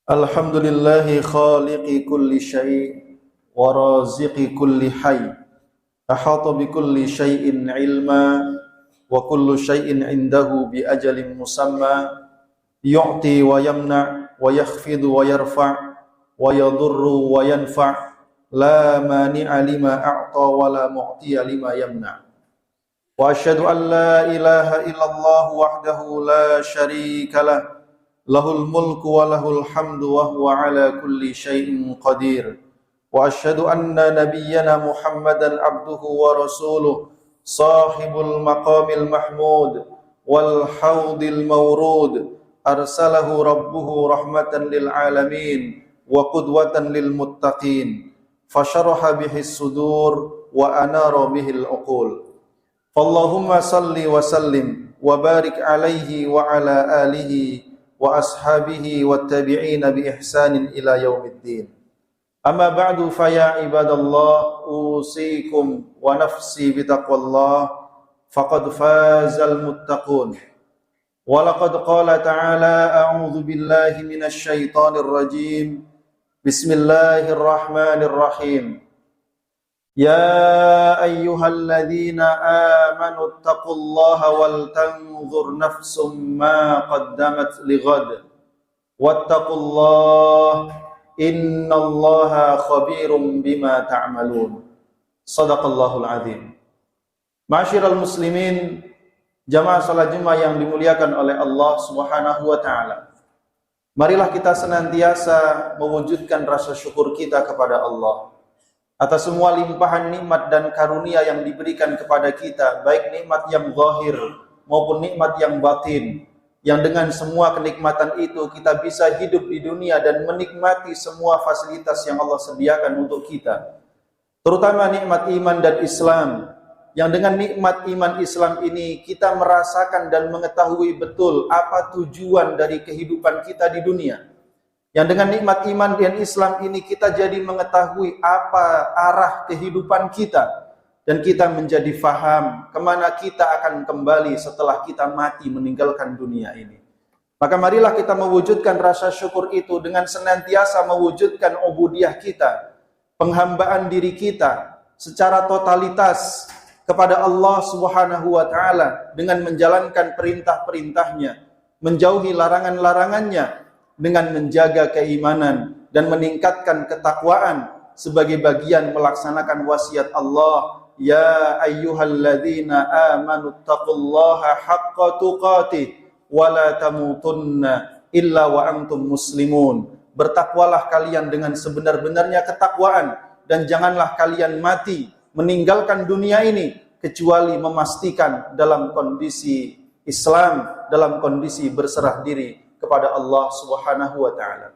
Alhamdulillahi khaliqi kulli syai' wa raziqi kulli hayy ahata bi kulli syai'in ilma wa kullu syai'in indahu bi ajalin musamma yu'ti wa yamna' wa yakhfidu wa yarfa' wa yadurru wa yanfa' la mani'a lima a'ta wa la mu'tiya lima yamna' wa asyhadu an la ilaha illallah wahdahu la syarika lah lahul mulku wa lahul hamdu wa huwa ala kulli syai'in qadir wa asyhadu anna nabiyyana Muhammadan abduhu wa rasuluh sahibul maqamil mahmud wal haudil mawrud arsalahu rabbuhu rahmatan lil alamin wa qudwatan lil muttaqin fasyaraha bihis sudur wa anara bihil uqul Allahumma salli wa sallim wa barik alaihi wa ala alihi wa ashabihi wa tabi'ina bi ihsanin ila yaumiddin. Amma ba'du fa ya ibadallah usikum wa nafsi bi taqwallah faqad fazal muttaqun. Wa laqad qala ta'ala a'udzu billahi minasy syaithanir rajim. Bismillahirrahmanirrahim. Ya ayyuhalladzina amanu taqullaha wal tanzur nafsum ma qaddamat lighad wattaqullaha innallaha khabirum bima ta'malun. Shadaqallahul azim. Ma'asyiral muslimin, jamaah salat Jumat yang dimuliakan oleh Allah Subhanahu wa taala. Marilah kita senantiasa mewujudkan rasa syukur kita kepada Allah atas semua limpahan nikmat dan karunia yang diberikan kepada kita, baik nikmat yang zahir maupun nikmat yang batin, yang dengan semua kenikmatan itu kita bisa hidup di dunia dan menikmati semua fasilitas yang Allah sediakan untuk kita, terutama nikmat iman dan Islam, yang dengan nikmat iman Islam ini kita merasakan dan mengetahui betul apa tujuan dari kehidupan kita di dunia. Yang dengan nikmat iman dan Islam ini kita jadi mengetahui apa arah kehidupan kita, dan kita menjadi faham kemana kita akan kembali setelah kita mati meninggalkan dunia ini. Maka marilah kita mewujudkan rasa syukur itu dengan senantiasa mewujudkan ubudiyah kita, penghambaan diri kita secara totalitas kepada Allah Subhanahu wa taala dengan menjalankan perintah-perintahnya, menjauhi larangan-larangannya, dengan menjaga keimanan dan meningkatkan ketakwaan sebagai bagian melaksanakan wasiat Allah, ya ayyuhalladzina amanu taqullaha haqqa tuqatih wa la tamutunna illa wa antum muslimun. Bertakwalah kalian dengan sebenar-benarnya ketakwaan, dan janganlah kalian mati meninggalkan dunia ini kecuali memastikan dalam kondisi Islam, dalam kondisi berserah diri kepada Allah Subhanahu wa taala.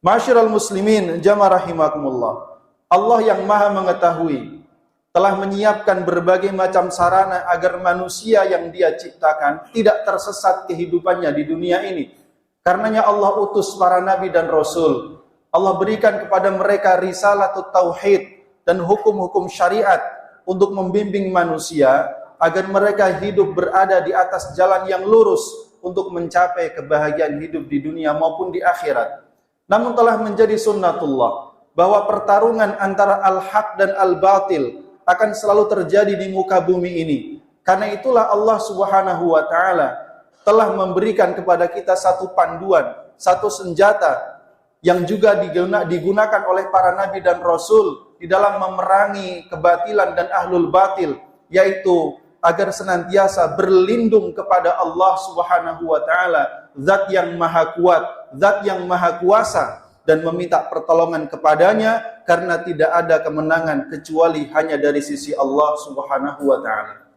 Ma'asyiral muslimin, jamaah rahimakumullah. Allah yang Maha mengetahui telah menyiapkan berbagai macam sarana agar manusia yang Dia ciptakan tidak tersesat kehidupannya di dunia ini. Karenanya Allah utus para nabi dan rasul. Allah berikan kepada mereka risalatut tauhid dan hukum-hukum syariat untuk membimbing manusia agar mereka hidup berada di atas jalan yang lurus untuk mencapai kebahagiaan hidup di dunia maupun di akhirat. Namun telah menjadi sunnatullah bahwa pertarungan antara al-haq dan al-batil akan selalu terjadi di muka bumi ini. Karena itulah Allah Subhanahu wa taala telah memberikan kepada kita satu panduan, satu senjata yang juga digunakan oleh para nabi dan rasul di dalam memerangi kebatilan dan ahlul batil, yaitu agar senantiasa berlindung kepada Allah Subhanahu wa taala, zat yang maha kuat, zat yang maha kuasa, dan meminta pertolongan kepadanya karena tidak ada kemenangan kecuali hanya dari sisi Allah Subhanahu wa taala.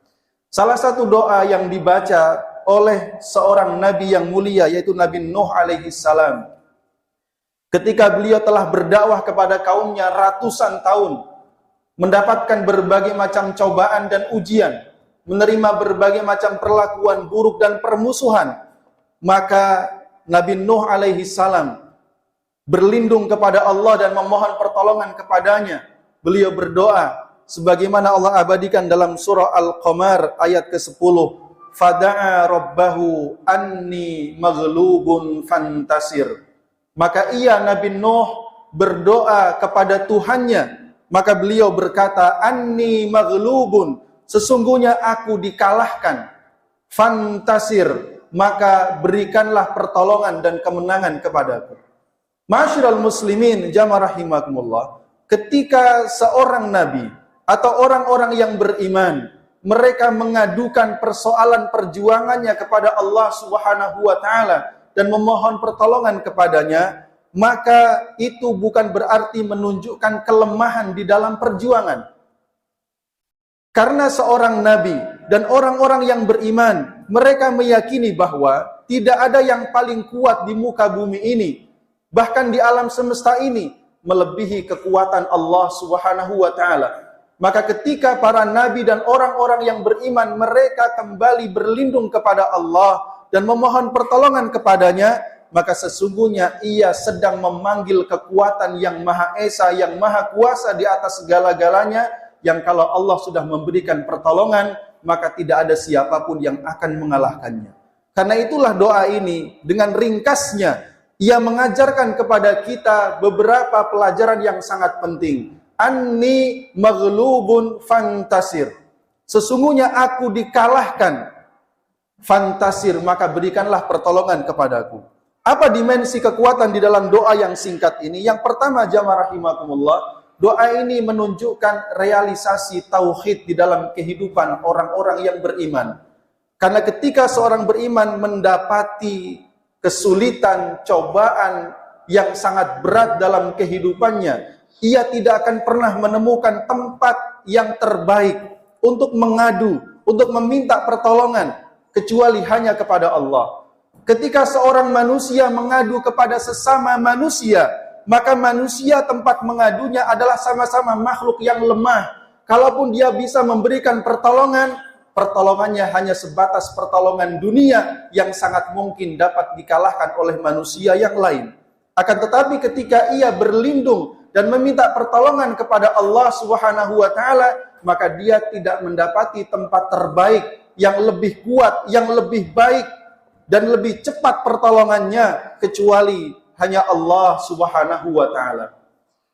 Salah satu doa yang dibaca oleh seorang nabi yang mulia yaitu Nabi Nuh alaihi salam, ketika beliau telah berdakwah kepada kaumnya ratusan tahun, mendapatkan berbagai macam cobaan dan ujian, menerima berbagai macam perlakuan buruk dan permusuhan, maka Nabi Nuh alaihi salam berlindung kepada Allah dan memohon pertolongan kepadanya. Beliau berdoa sebagaimana Allah abadikan dalam surah Al-Qamar ayat ke-10, fada'a rabbahu anni maghlubun fantasir. Maka Nabi Nuh berdoa kepada Tuhannya, maka beliau berkata, "Anni maghlubun," sesungguhnya aku dikalahkan. "Fantasir," maka berikanlah pertolongan dan kemenangan kepadaku. Ma'asyiral muslimin jamaah rahimakumullah, ketika seorang nabi atau orang-orang yang beriman mereka mengadukan persoalan perjuangannya kepada Allah Subhanahu wa taala dan memohon pertolongan kepadanya, maka itu bukan berarti menunjukkan kelemahan di dalam perjuangan. Karena seorang nabi dan orang-orang yang beriman, mereka meyakini bahwa tidak ada yang paling kuat di muka bumi ini, bahkan di alam semesta ini, melebihi kekuatan Allah Subhanahu wa taala. Maka ketika para nabi dan orang-orang yang beriman mereka kembali berlindung kepada Allah dan memohon pertolongan kepadanya, maka sesungguhnya ia sedang memanggil kekuatan yang Maha Esa, yang Maha Kuasa di atas segala-galanya, yang kalau Allah sudah memberikan pertolongan, maka tidak ada siapapun yang akan mengalahkannya. Karena itulah doa ini dengan ringkasnya ia mengajarkan kepada kita beberapa pelajaran yang sangat penting. Anni maghlubun fantasir. Sesungguhnya aku dikalahkan. Fantasir, maka berikanlah pertolongan kepadaku. Apa dimensi kekuatan di dalam doa yang singkat ini? Yang pertama, jamaah rahimakumullah, doa ini menunjukkan realisasi tauhid di dalam kehidupan orang-orang yang beriman. Karena ketika seorang beriman mendapati kesulitan, cobaan yang sangat berat dalam kehidupannya, ia tidak akan pernah menemukan tempat yang terbaik untuk mengadu, untuk meminta pertolongan, kecuali hanya kepada Allah. Ketika seorang manusia mengadu kepada sesama manusia, maka manusia tempat mengadunya adalah sama-sama makhluk yang lemah. Kalaupun dia bisa memberikan pertolongan, pertolongannya hanya sebatas pertolongan dunia yang sangat mungkin dapat dikalahkan oleh manusia yang lain. Akan tetapi ketika ia berlindung dan meminta pertolongan kepada Allah Subhanahu wa taala, maka dia tidak mendapati tempat terbaik yang lebih kuat, yang lebih baik dan lebih cepat pertolongannya kecuali hanya Allah Subhanahu wa taala.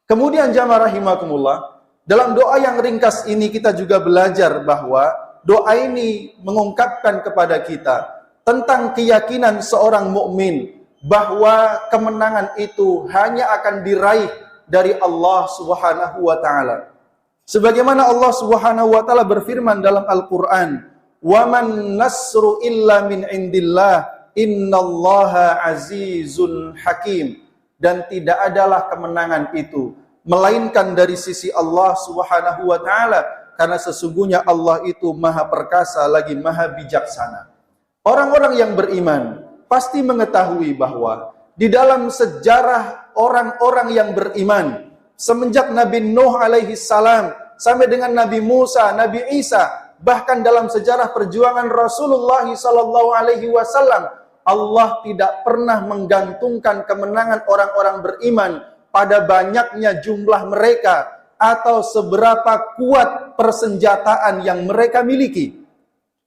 Kemudian jamaah rahimakumullah, dalam doa yang ringkas ini kita juga belajar bahwa doa ini mengungkapkan kepada kita tentang keyakinan seorang mukmin bahwa kemenangan itu hanya akan diraih dari Allah Subhanahu wa taala. Sebagaimana Allah Subhanahu wa taala berfirman dalam Al-Qur'an, "Wa man nasru illa min indillah, innallaha azizun hakim." Dan tidak adalah kemenangan itu melainkan dari sisi Allah Subhanahu wa taala, karena sesungguhnya Allah itu Maha Perkasa lagi Maha Bijaksana. Orang-orang yang beriman pasti mengetahui bahwa di dalam sejarah orang-orang yang beriman, semenjak Nabi Nuh alaihi salam sampai dengan Nabi Musa, Nabi Isa, bahkan dalam sejarah perjuangan Rasulullah sallallahu alaihi wasallam, Allah tidak pernah menggantungkan kemenangan orang-orang beriman pada banyaknya jumlah mereka atau seberapa kuat persenjataan yang mereka miliki.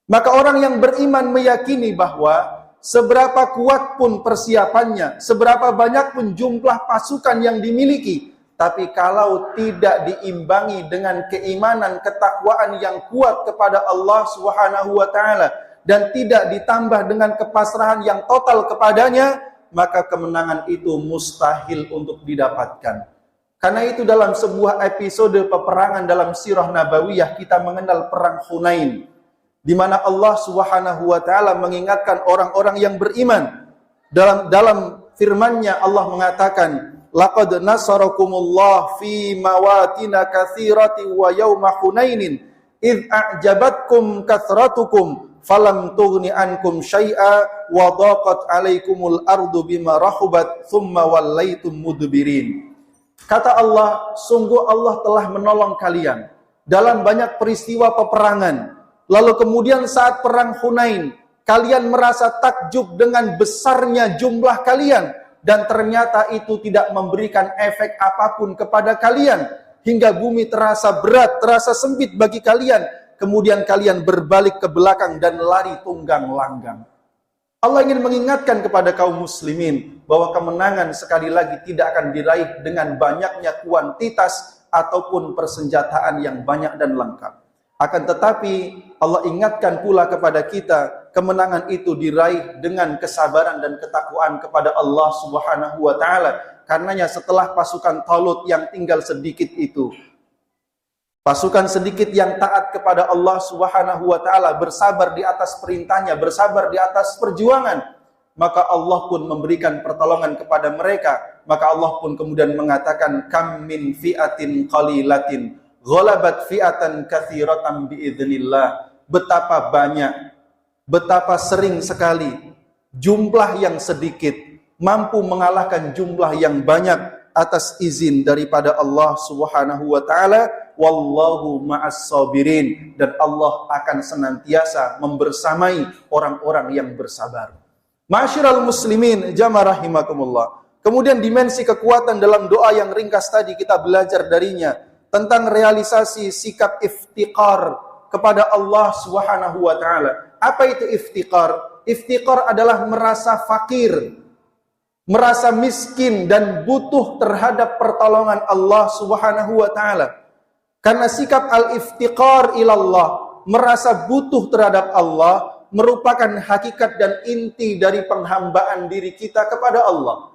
Maka orang yang beriman meyakini bahwa seberapa kuat pun persiapannya, seberapa banyak pun jumlah pasukan yang dimiliki, tapi kalau tidak diimbangi dengan keimanan, ketakwaan yang kuat kepada Allah Subhanahu wa taala dan tidak ditambah dengan kepasrahan yang total kepadanya, maka kemenangan itu mustahil untuk didapatkan. Karena itu dalam sebuah episode peperangan dalam sirah nabawiyah kita mengenal perang Hunain, di mana Allah Subhanahu wa taala mengingatkan orang-orang yang beriman. Dalam firman-Nya Allah mengatakan, "Laqad nasarakumullah fi mawatina katsirati wa yauma Hunainin id a'jabatkum kathratukum falam tughni ankum syai'a wa dhaqat 'alaikumul ardu bima rahubat tsumma wallaitum mudbirin." Kata Allah, sungguh Allah telah menolong kalian dalam banyak peristiwa peperangan. Lalu kemudian saat perang Hunain, kalian merasa takjub dengan besarnya jumlah kalian, dan ternyata itu tidak memberikan efek apapun kepada kalian, hingga bumi terasa berat, terasa sempit bagi kalian. Kemudian kalian berbalik ke belakang dan lari tunggang langgang. Allah ingin mengingatkan kepada kaum muslimin bahwa kemenangan sekali lagi tidak akan diraih dengan banyaknya kuantitas ataupun persenjataan yang banyak dan lengkap. Akan tetapi Allah ingatkan pula kepada kita, kemenangan itu diraih dengan kesabaran dan ketakwaan kepada Allah Subhanahu wa taala. Karenanya setelah pasukan Talut yang tinggal sedikit itu, pasukan sedikit yang taat kepada Allah Subhanahu wa taala, bersabar di atas perintahnya, bersabar di atas perjuangan, maka Allah pun memberikan pertolongan kepada mereka. Maka Allah pun kemudian mengatakan, kam min fi'atin qalilatin ghalabat fi'atan katsiratan biidznillah. Betapa banyak, betapa sering sekali jumlah yang sedikit mampu mengalahkan jumlah yang banyak atas izin daripada Allah Subhanahu wa taala. Wallahu ma'as sabirin, dan Allah akan senantiasa membersamai orang-orang yang bersabar. Ma'asyiral muslimin jamaah rahimakumullah. Kemudian dimensi kekuatan dalam doa yang ringkas tadi kita belajar darinya tentang realisasi sikap iftiqar kepada Allah Subhanahu wa taala. Apa itu iftiqar? Iftiqar adalah merasa fakir, merasa miskin dan butuh terhadap pertolongan Allah Subhanahu wa taala. Karena sikap al-iftiqar ilallah, merasa butuh terhadap Allah, merupakan hakikat dan inti dari penghambaan diri kita kepada Allah.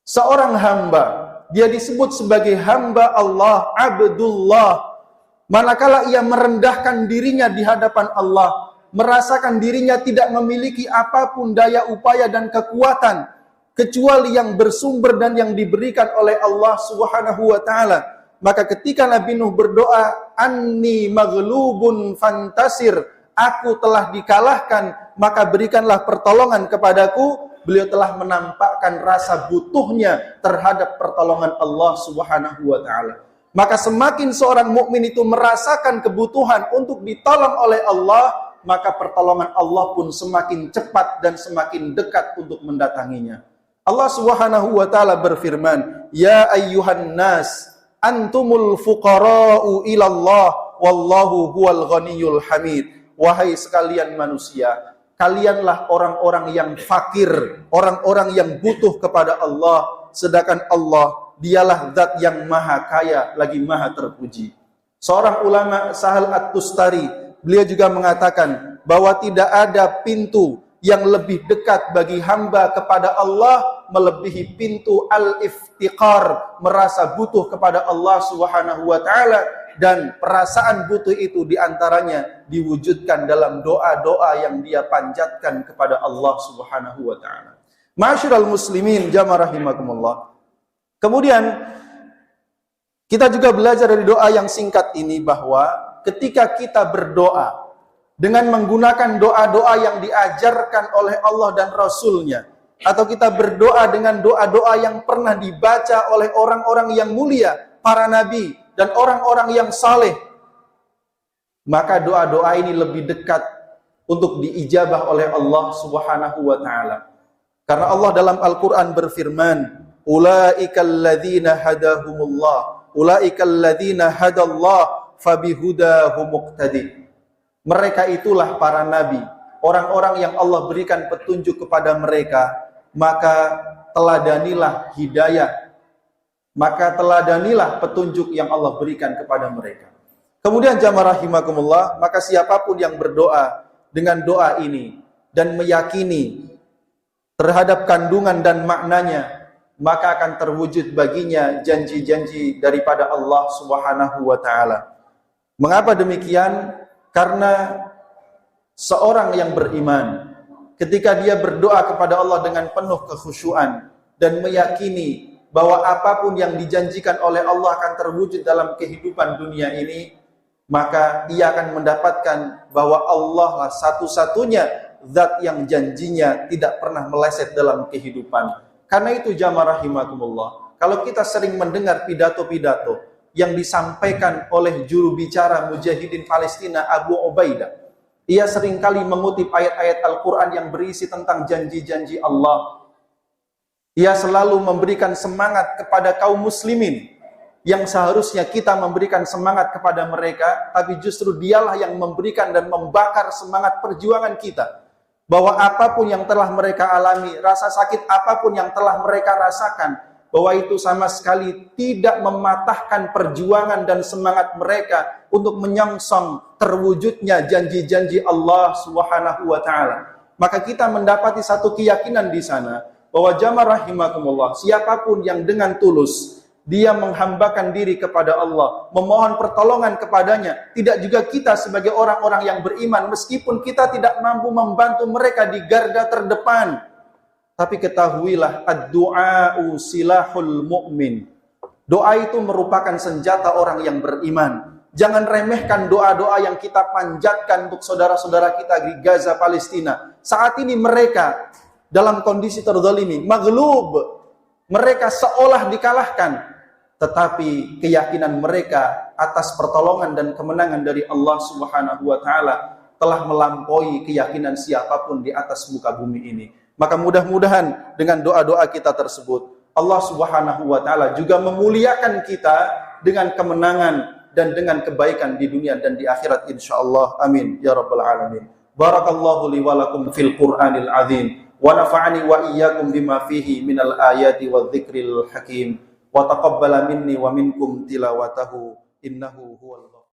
Seorang hamba, dia disebut sebagai hamba Allah, abdullah. Manakala ia merendahkan dirinya di hadapan Allah, merasakan dirinya tidak memiliki apapun daya upaya dan kekuatan, kecuali yang bersumber dan yang diberikan oleh Allah Subhanahu wa taala. Maka ketika Nabi Nuh berdoa, anni maghlubun fantasir, aku telah dikalahkan, maka berikanlah pertolongan kepadaku. Beliau telah menampakkan rasa butuhnya terhadap pertolongan Allah Subhanahu wa taala. Maka semakin seorang mukmin itu merasakan kebutuhan untuk ditolong oleh Allah, maka pertolongan Allah pun semakin cepat dan semakin dekat untuk mendatanginya. Allah Subhanahu wa taala berfirman, ya ayyuhan nas antumul fuqara'u ilallah wallahu huwal ghaniyul hamid. Wahai sekalian manusia, kalianlah orang-orang yang fakir, orang-orang yang butuh kepada Allah, sedangkan Allah dialah zat yang maha kaya lagi maha terpuji. Seorang ulama Sahal At-Tustari, beliau juga mengatakan bahwa tidak ada pintu yang lebih dekat bagi hamba kepada Allah melebihi pintu al-iftiqar, merasa butuh kepada Allah Subhanahu wa taala, dan perasaan butuh itu diantaranya diwujudkan dalam doa-doa yang dia panjatkan kepada Allah Subhanahu wa taala. Ma'asyiral muslimin jamaah rahimakumullah. Kemudian kita juga belajar dari doa yang singkat ini bahwa ketika kita berdoa dengan menggunakan doa-doa yang diajarkan oleh Allah dan Rasul-Nya, atau kita berdoa dengan doa-doa yang pernah dibaca oleh orang-orang yang mulia, para nabi dan orang-orang yang saleh, maka doa-doa ini lebih dekat untuk diijabah oleh Allah Subhanahu wa taala. Karena Allah dalam Al-Qur'an berfirman, ulaikal ladzina hadahumullah, ulaikal ladzina hadallah fabihudahum muqtadi. Mereka itulah para nabi, orang-orang yang Allah berikan petunjuk kepada mereka, maka teladanilah hidayah, maka teladanilah petunjuk yang Allah berikan kepada mereka. Kemudian jamaah rahimakumullah, maka siapapun yang berdoa dengan doa ini dan meyakini terhadap kandungan dan maknanya, maka akan terwujud baginya janji-janji daripada Allah Subhanahu wa taala. Mengapa demikian? Karena seorang yang beriman, ketika dia berdoa kepada Allah dengan penuh kekhusyuan dan meyakini bahwa apapun yang dijanjikan oleh Allah akan terwujud dalam kehidupan dunia ini, maka ia akan mendapatkan bahwa Allah lah satu-satunya zat yang janjinya tidak pernah meleset dalam kehidupan. Karena itu jamaah rahimakumullah, kalau kita sering mendengar pidato-pidato yang disampaikan oleh juru bicara Mujahidin Palestina Abu Ubaidah, ia seringkali mengutip ayat-ayat Al-Quran yang berisi tentang janji-janji Allah. Ia selalu memberikan semangat kepada kaum muslimin yang seharusnya kita memberikan semangat kepada mereka, tapi justru dialah yang memberikan dan membakar semangat perjuangan kita. bahwa apapun yang telah mereka alami, rasa sakit apapun yang telah mereka rasakan, bahwa itu sama sekali tidak mematahkan perjuangan dan semangat mereka untuk menyongsong terwujudnya janji-janji Allah Subhanahu wa taala. Maka kita mendapati satu keyakinan di sana bahwa jamaah rahimakumullah, siapapun yang dengan tulus dia menghambakan diri kepada Allah, memohon pertolongan kepadanya, tidak juga kita sebagai orang-orang yang beriman, meskipun kita tidak mampu membantu mereka di garda terdepan, tapi ketahuilah ad-du'a'u silahul mu'min. Doa itu merupakan senjata orang yang beriman. Jangan remehkan doa-doa yang kita panjatkan untuk saudara-saudara kita di Gaza, Palestina. Saat ini mereka dalam kondisi terzalimi, maghlub, mereka seolah dikalahkan, tetapi keyakinan mereka atas pertolongan dan kemenangan dari Allah Subhanahu wa taala telah melampaui keyakinan siapapun di atas muka bumi ini. Maka mudah-mudahan dengan doa-doa kita tersebut, Allah Subhanahu wa taala juga memuliakan kita dengan kemenangan dan dengan kebaikan di dunia dan di akhirat insyaallah. Amin ya rabbal alamin. Barakallahu li wa lakum fil Qur'anil azim wa nafa'ani wa iyyakum bima fihi minal ayati wadh-dzikril hakim wa taqabbala minni wa minkum tilawatahu innahu huwal